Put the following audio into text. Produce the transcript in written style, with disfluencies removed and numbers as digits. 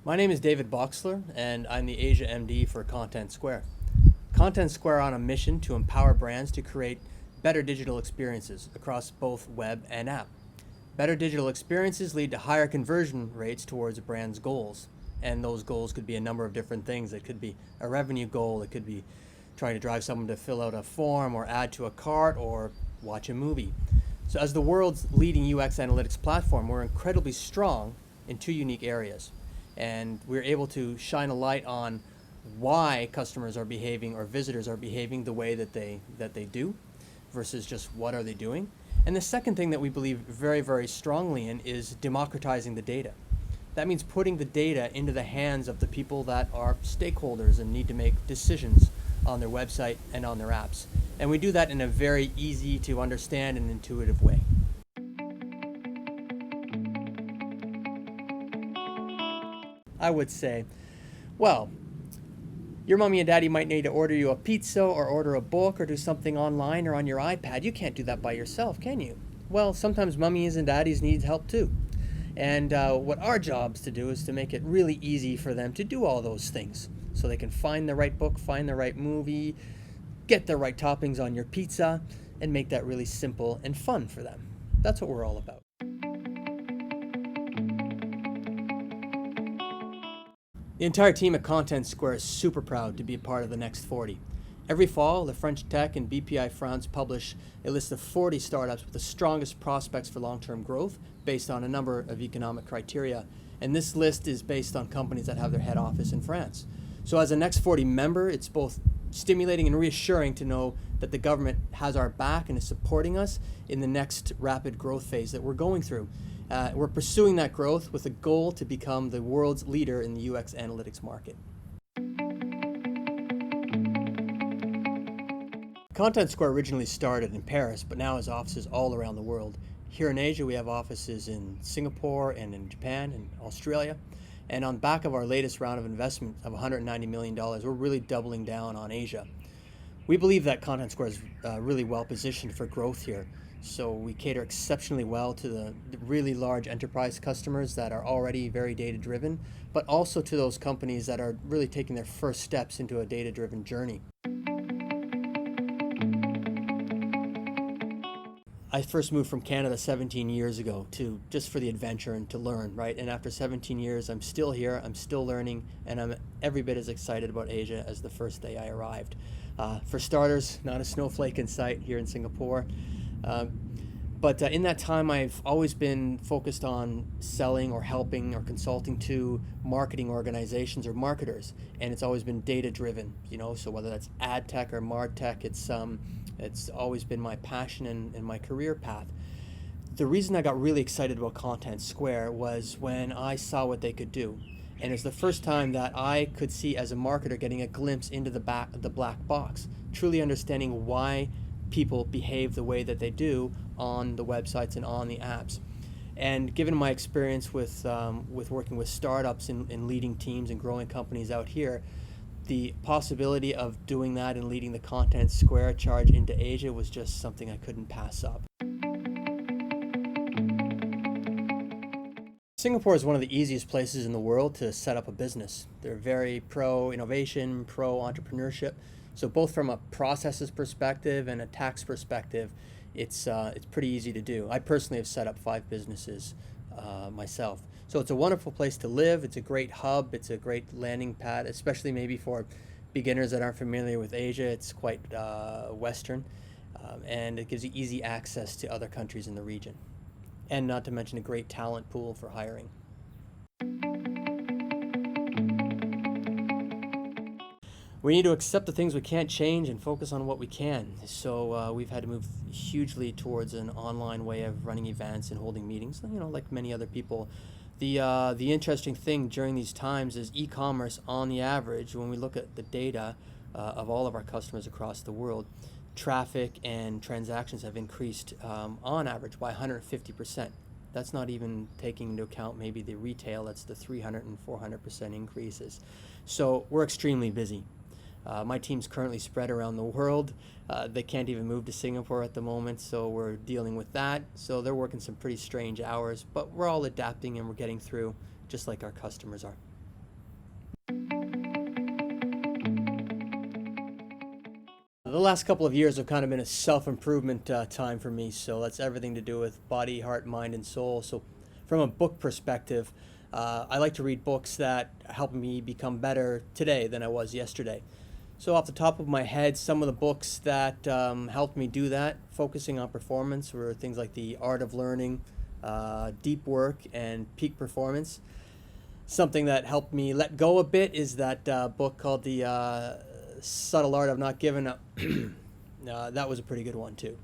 My name is David Bochsler, and I'm the Asia MD for Contentsquare. Contentsquare on a mission to empower brands to create better digital experiences across both web and app. Better digital experiences lead to higher conversion rates towards a brand's goals, and those goals could be a number of different things. It could be a revenue goal, it could be trying to drive someone to fill out a form or add to a cart or watch a movie. So as the world's leading UX analytics platform, we're incredibly strong in two unique areas. And we're able to shine a light on why customers are behaving or visitors are behaving the way that they do versus just what are they doing. And the second thing that we believe very, very strongly in is democratizing the data. That means putting the data into the hands of the people that are stakeholders and need to make decisions on their website and on their apps. And we do that in a very easy to understand and intuitive way. I would say, well, your mommy and daddy might need to order you a pizza or order a book or do something online or on your iPad. You can't do that by yourself, can you? Well, sometimes mummies and daddies need help too. And what our job's to do is to make it really easy for them to do all those things. So they can find the right book, find the right movie, get the right toppings on your pizza, and make that really simple and fun for them. That's what we're all about. The entire team at Contentsquare is super proud to be a part of the Next 40. Every fall, the French Tech and BPI France publish a list of 40 startups with the strongest prospects for long-term growth based on a number of economic criteria. And this list is based on companies that have their head office in France. So as a Next 40 member, it's both stimulating and reassuring to know that the government has our back and is supporting us in the next rapid growth phase that we're going through. We're pursuing that growth with a goal to become the world's leader in the UX analytics market. Contentsquare originally started in Paris, but now has offices all around the world. Here in Asia, we have offices in Singapore and in Japan and Australia. And on the back of our latest round of investment of $190 million, we're really doubling down on Asia. We believe that Contentsquare is really well positioned for growth here. So we cater exceptionally well to the really large enterprise customers that are already very data-driven, but also to those companies that are really taking their first steps into a data-driven journey. I first moved from Canada 17 years ago to just for the adventure and to learn, right? And after 17 years, I'm still here, I'm still learning, and I'm every bit as excited about Asia as the first day I arrived. For starters, not a snowflake in sight here in Singapore. But in that time, I've always been focused on selling or helping or consulting to marketing organizations or marketers, and it's always been data-driven. So whether that's ad tech or martech, it's always been my passion and my career path. The reason I got really excited about Contentsquare was when I saw what they could do. And it's the first time that I could see as a marketer getting a glimpse into the black box, truly understanding why people behave the way that they do on the websites and on the apps. And given my experience with working with startups and leading teams and growing companies out here, the possibility of doing that and leading the Contentsquare charge into Asia was just something I couldn't pass up. Singapore is one of the easiest places in the world to set up a business. They're very pro-innovation, pro-entrepreneurship. So both from a processes perspective and a tax perspective, it's pretty easy to do. I personally have set up 5 businesses myself. So it's a wonderful place to live. It's a great hub. It's a great landing pad, especially maybe for beginners that aren't familiar with Asia. It's quite Western, and it gives you easy access to other countries in the region. And not to mention a great talent pool for hiring. We need to accept the things we can't change and focus on what we can. So we've had to move hugely towards an online way of running events and holding meetings, like many other people. The interesting thing during these times is e-commerce on the average, when we look at the data of all of our customers across the world, traffic and transactions have increased on average by 150%. That's not even taking into account maybe the retail, that's the 300 and 400% increases. So we're extremely busy. My team's currently spread around the world. They can't even move to Singapore at the moment, so we're dealing with that. So they're working some pretty strange hours, but we're all adapting and we're getting through just like our customers are. The last couple of years have kind of been a self-improvement time for me, so that's everything to do with body, heart, mind, and soul. So from a book perspective, I like to read books that help me become better today than I was yesterday. So off the top of my head, some of the books that helped me do that, focusing on performance, were things like The Art of Learning, Deep Work, and Peak Performance. Something that helped me let go a bit is that book called The Subtle Art of Not Giving Up. That was a pretty good one too.